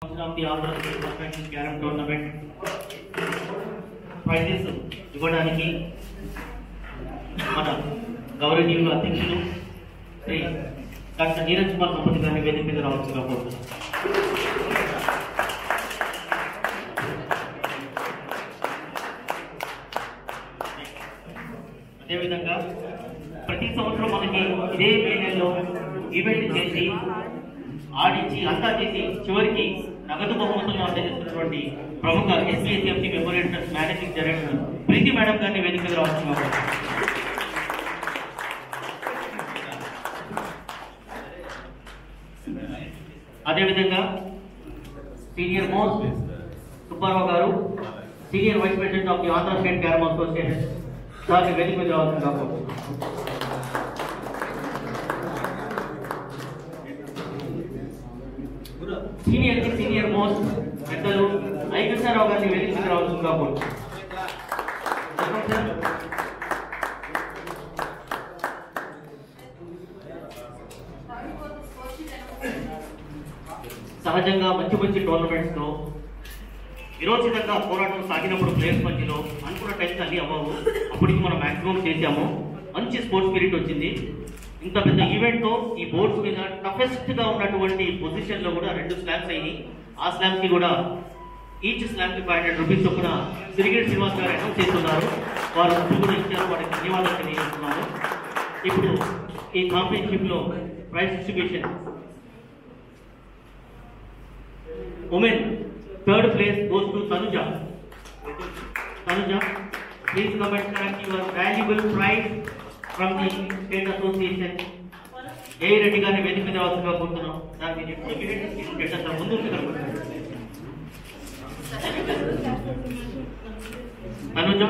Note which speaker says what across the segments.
Speaker 1: of the Andhra State Professional Carom Tournament prizes ఇవ్వడానికి మన గౌరవనీయులు అధ్యక్షులు శ్రీ డాక్టర్ నీరజ్ కుమార్ సంపతి గారిని వేదిక మీద రావాల్సిందిగా కోరుతున్నాను. అదేవిధంగా ప్రతి సంవత్సరం మనకి ఇదే మే నెలలో ఈవెంట్ చేసి ఆడించి అంతా చేసి చివరికి నగదు బహుమతులను అందజేస్తున్నటువంటి ప్రముఖ SPSMC memorial trust managing director Preethi madam గారిని వేదిక మీద రావాల్సిందిగా. అదేవిధంగా senior most Subbarao garu senior vice president of the Andhra state carrom association సార్ని వేదిక మీద రావాల్సిందిగా. సీనియర్ మోస్ట్ పెద్దలు ఐకృష్ణారావు గారిని వేదిక మీద రావాల్సిందిగా కోరుతున్నాను. సహజంగా మంచి టోర్నమెంట్స్ లో విరోచితంగా పోరాటం సాగినప్పుడు ప్లేయర్స్ మధ్యలో అనుకున్న టైంకి అన్ని అవ్వవు. అప్పటికి మనం మాక్సిమం చేశాము. మంచి స్పోర్ట్స్ స్పిరిట్ వచ్చింది. ఇంత పెద్ద ఈవెంట్ తో ఈ బోర్డ్స్ మీద టఫెస్ట్ గా ఉన్నటువంటి పొజిషన్ లో కూడా 2 స్లామ్స్ అయినాయి. ఆ స్లామ్ కి కూడా ఈచ్ స్లామ్ కి 500 రూపీస్ చొప్పున సిరిగేట్ శ్రీనివాస్ గారు అనౌన్స్ చేస్తున్నారు. వారు డబ్బులు కూడా ఇచ్చారు. వారికి ధన్యవాదాలు తెలియజేస్తున్నారు. ఇప్పుడు ఈ ఛాంపియన్షిప్ లో prize distribution women third place goes to Tanuja. Please come and collect your valuable prize from the state association. ఏ రెడ్డి గారిని వేదిక మీద రావాల్సిందిగా కోరుతున్నాం. దాన్ని ముందు Tanuja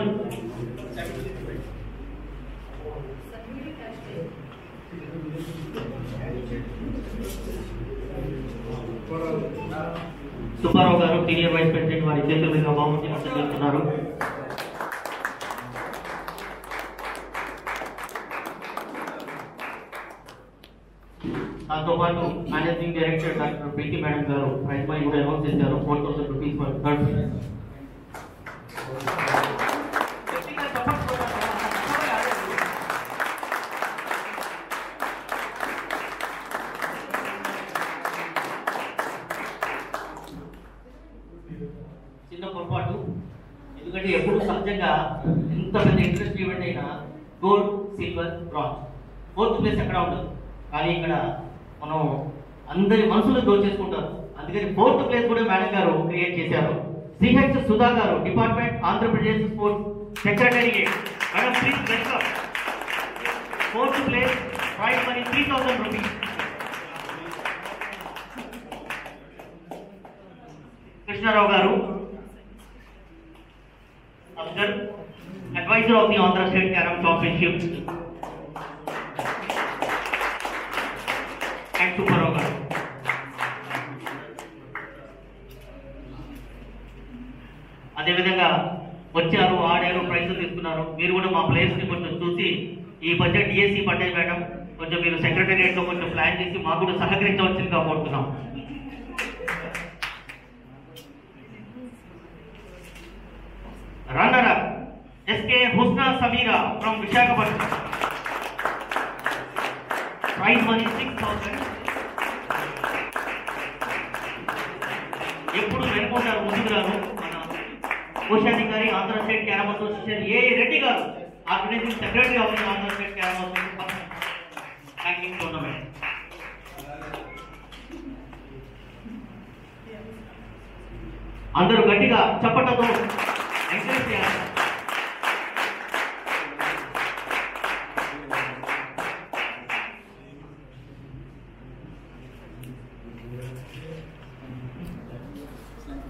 Speaker 1: Subbarao garu senior vice president వారి చేతుల మీద బహుమతి అందజేస్తున్నారు. దాంతో పాటు మేనేజింగ్ డైరెక్టర్ డాక్టర్ ప్రీతి మేడం గారు ప్రైజ్ మనీ కూడా అనౌన్స్ చేశారు. 4000 రూపీస్ ఫర్ థర్డ్ ప్లేస్. చిన్న పొరపాటు, ఎందుకంటే ఎప్పుడు సహజంగా ఎంత పెద్ద ఇంట్రెస్ట్ ఈవెంట్ అయినా gold, silver, bronze, 4th place ఎక్కడ ఉండదు. కానీ ఇక్కడ మనం అందరి మనసులు దోచేసుకుంటారు. అందుకని 4th ప్లేస్ కూడా మేడం గారు క్రియేట్ చేశారు. సిహెచ్ సుధా గారు, department Andhra Pradesh sports secretariat. Madam please welcome. 4th place prize money 3000 rupees. Krishna Rao గారు, advisor of the Andhra State Carom Championship, and Subbarao garu. అదే విధంగా వచ్చారు, ఆడారు, ప్రైజెస్ తీసుకున్నారు. మీరు కూడా మా ప్లేయర్స్ ని కొంచెం చూసి ఈ బడ్జెట్ డిఎస్సి పట్టే మేడం కొంచెం మీరు సెక్రటేరియట్ లో కొంచెం ప్లాన్ చేసి మాకు కూడా సహకరించవలసిందిగా కోరుతున్నాం. Runner up SK Husna Samira from Visakhapatnam. Prize money 6000. ఎప్పుడు వెళ్ళిపోతారు ముందుకు రారు మన కోశాధికారి Andhra state carrom association A Reddy garu, organising secretary of the Andhra state carrom association ranking tournament. అందరూ గట్టిగా చప్పట్లతో ఎంకరేజ్ చేయాలి.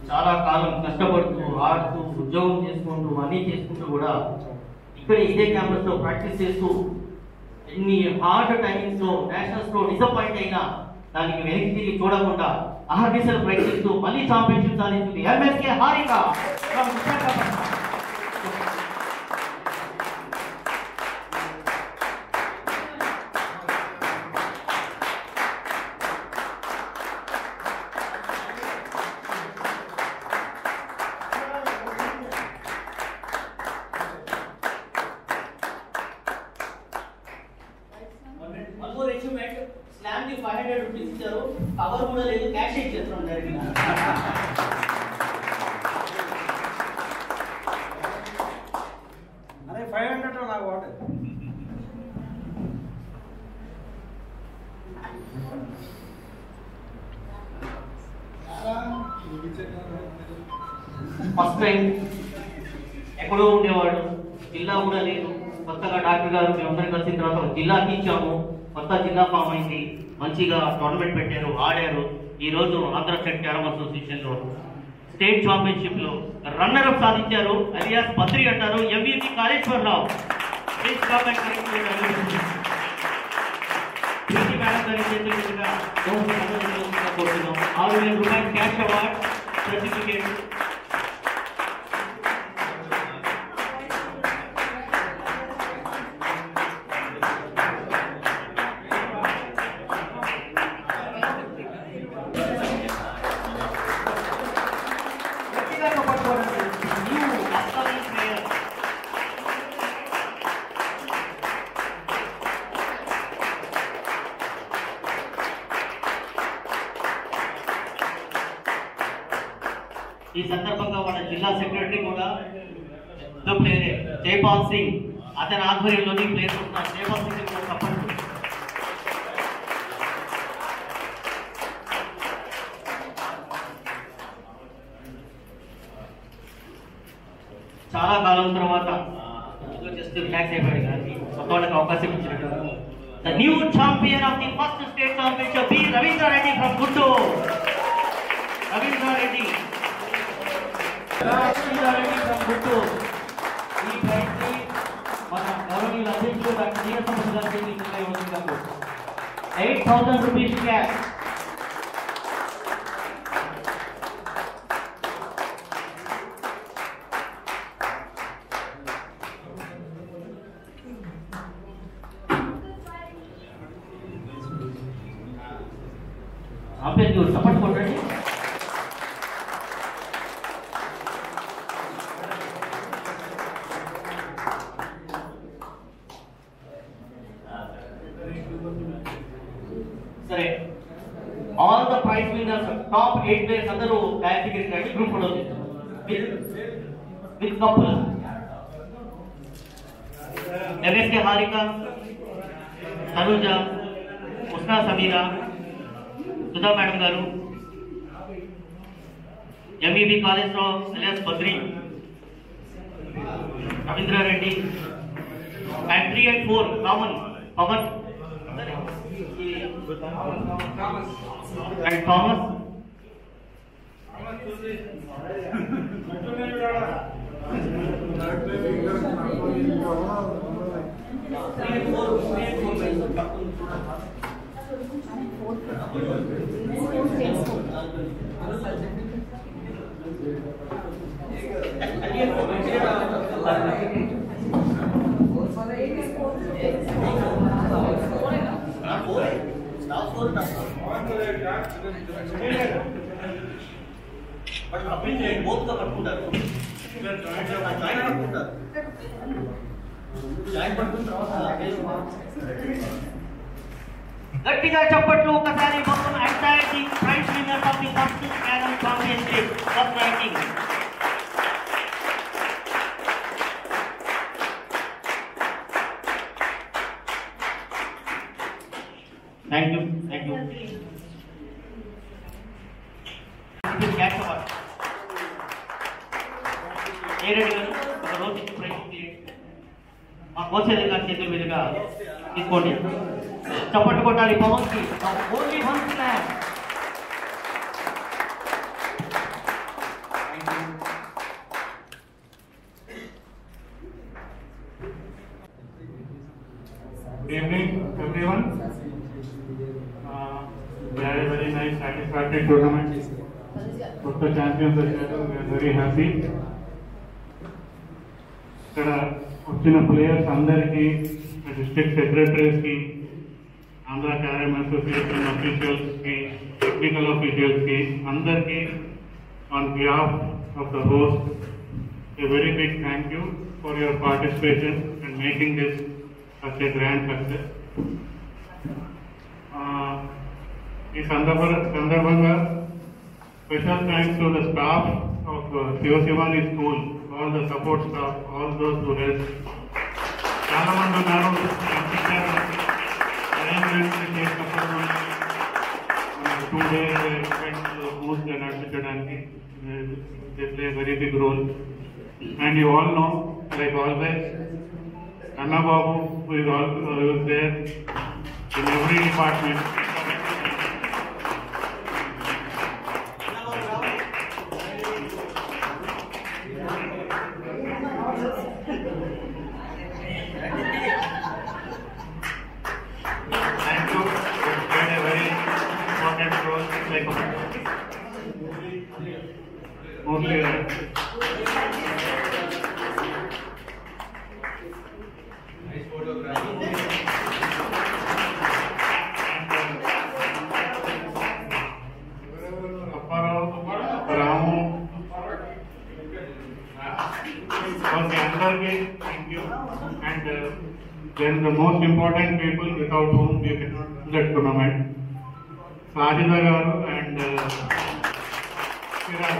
Speaker 1: చాలా కాలం కష్టపడుతూ ఆడుతూ ఉద్యోగం చేసుకుంటూ అన్నీ చేసుకుంటూ కూడా ఇక్కడ ఇదే క్యాంపస్ లో ప్రాక్టీస్ చేస్తూ ఎన్ని హార్డ్ టైమింగ్స్ లో నేషనల్స్ లో డిసప్పాయింట్ అయినా దానికి వెనక్కి తిరిగి చూడకుండా అహర్నిశలు ప్రయత్నిస్తూ మళ్ళీ ఛాంపియన్షిప్ సాధించింది MSK Harika from Visakhapatnam. Cover కూడా లేదు, క్యాష్ ఇచ్చేస్తున్నాం డైరెక్ట్గా.
Speaker 2: అరే 500 నాకు వాటర్.
Speaker 1: ఫస్ట్ టైం ఎక్కడో ఉండేవాడు, జిల్లా కూడా లేదు. కొత్తగా డాక్టర్ గారు మేమందరం కలిసిన తర్వాత జిల్లాకి ఇచ్చాము, కొత్త జిల్లా ఫామ్ అయింది, మంచిగా టోర్నమెంట్ పెట్టారు, ఆడారు. ఈ రోజు ఆంధ్ర స్టేట్ క్యారమ్ అసోసియేషన్ లో స్టేట్ ఛాంపియన్షిప్ లో రన్నర్ అప్ సాధించారు. అలియాస్ బద్రి అంటారు, ఎంవిపి కాళేశ్వరరావు. మేడం గారి చేతుల మీదుగా 6,000 రూపాయలు క్యాష్ అవార్డ్, సర్టిఫికేట్. ఈ సందర్భంగా మన జిల్లా సెక్రటరీ కూడా ప్లేయరే జైపాల్ సింగ్, అతని ఆధ్వర్యంలోని ప్లేయర్స్ ఉన్నారు. జైపాల్ సింగ్ కూడా సపోర్ట్. చాలా కాలం తర్వాత జస్ట్ రిలాక్స్ అయిపోయాడు కానీ కొత్త వాళ్ళకి అవకాశం ఇచ్చినట్టు. The new champion of the first state championship B Ravindra Reddy from Guntur. Ravindra Reddy from Guntur. ఈ ప్రైజ్ ని మన గౌరవనీయుల అధ్యక్షులు డాక్టర్ నీరసంపత్ గారికి 8,000 రూపీస్ క్యాష్. అంబేద్కర్ సపోర్ట్ కొట్టండి. సరే, all the prize winners top 8 players అందరూ డైరెక్ట్గా రండి, group photo with couple. MSK Harika, Tanuja, Usna Sameera, Sudha madam garu, MEB Kaleswararao alias Badri, Ravindra Reddy, and 3 and 4 common Pawan and Thomas. గట్టిగా చప్పట్లు ఒకసారి మొత్తం entire team prize winners of the first carrom championship first ranking. Thank you. Cash award A Reddy garu ఒక రోజు praise మా కోచ్ గారి చేతుల మీదుగా తీసుకోండి. చప్పట్లు కొట్టాలి పవన్ కి. Only one slam.
Speaker 3: Good evening, everyone. We had a very nice, satisfactory tournament. Both the champions are here. We are very happy. ఇక్కడ వచ్చిన ప్లేయర్స్ అందరికీ, డిస్ట్రిక్ట్ సెక్రటరీస్ కి, ఆంధ్ర క్యారమ్ అసోసియేషన్ అఫీషియల్స్ కి, టెక్నికల్ అఫీషియల్స్ కి అందరికీ on behalf of the host a very big thank you for your participation and making this such a grand success. ఈ సందర్భంగా special thanks to the staff of Siva Sivani school, all the support staff, all those who help. చాలా మంది ఉన్నారు arrangements చేసినప్పుడు 2 days moves నడిపించడానికి. They play a very big role. And you all know, like always, Anna Babu is there in every department. Thank you. It played a very important role. Like mostly Ramu, thank you. And then the most important people without whom we cannot do that tournament, Sajida Garu and Kiran.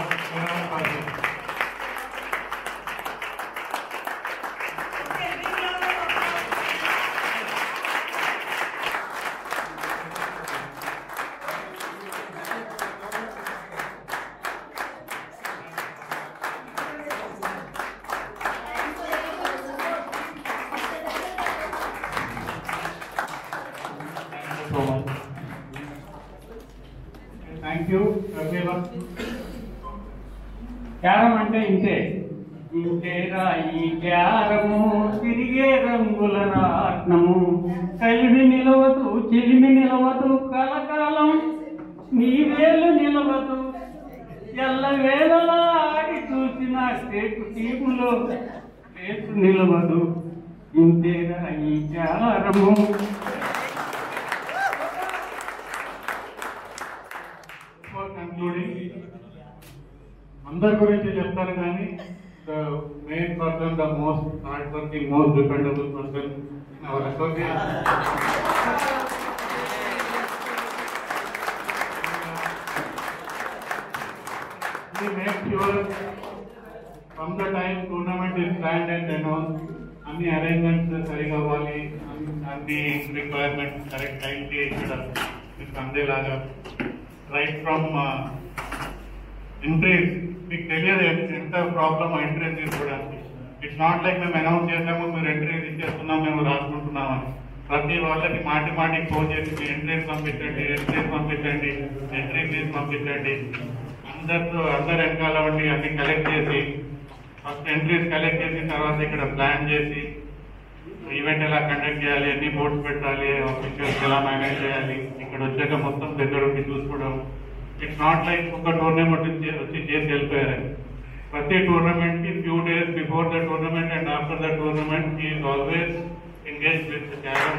Speaker 3: Thank you, everyone.
Speaker 4: Carrom అంటే ఇంతేరా ఈ క్యారము, తిరిగే రంగుల రాట్నము, కలిమి నిలవదు చిలిమి నిలవదు, కలకాలం నీ వేలు నిలవదు, ఎల్లవేళలా ఆడి చూసిన స్టేట్ టీములో రేసు నిలవదు, ఇంతేరా ఈ క్యారము.
Speaker 3: అందరి గురించి చెప్తారు కానీ the main person, the most hard working, most dependable person in our association. We make sure from the time tournament is planned and announced, అన్ని అరేంజ్మెంట్స్ సరిగా అవ్వాలి, అన్ని రిక్వైర్మెంట్స్ కరెక్ట్ టైంకి ఇక్కడ మీకు అందేలాగా. రైట్ ఫ్రమ్ ఎంట్రీస్, మీకు తెలియదు ఎంత ప్రాబ్లమ్ ఎంట్రీస్ తీసుకోవడానికి. ఇట్స్ నాట్ లైక్ మేము అనౌన్స్ చేసాము మీరు ఎంట్రీస్ ఇచ్చేస్తున్నాం మేము రాసుకుంటున్నామని. ప్రతి వాళ్ళకి మాటికి ఫోన్ చేసి మీ ఎంట్రీస్ పంపించండి, ఎంట్రీస్ పంపించండి, ఎంట్రీస్ పంపించండి. అందరు వెనకాల ఉండి అన్ని కలెక్ట్ చేసి, ఫస్ట్ ఎంట్రీస్ కలెక్ట్ చేసిన తర్వాత ఇక్కడ ప్లాన్ చేసి ఈవెంట్ ఎలా కండక్ట్ చేయాలి, ఎన్ని బోర్డ్స్ పెట్టాలి, ఆఫీషియల్స్ ఎలా మేనేజ్ చేయాలి, ఇక్కడ వచ్చాక మొత్తం దగ్గరుండి చూసుకోవడం. ఇట్స్ నాట్ లైక్ ఒక టోర్నమెంట్ వచ్చి చేసి వెళ్ళిపోయారు. ప్రతి టోర్నమెంట్ కి few days before the tournament and after the tournament he is always engaged with the Karen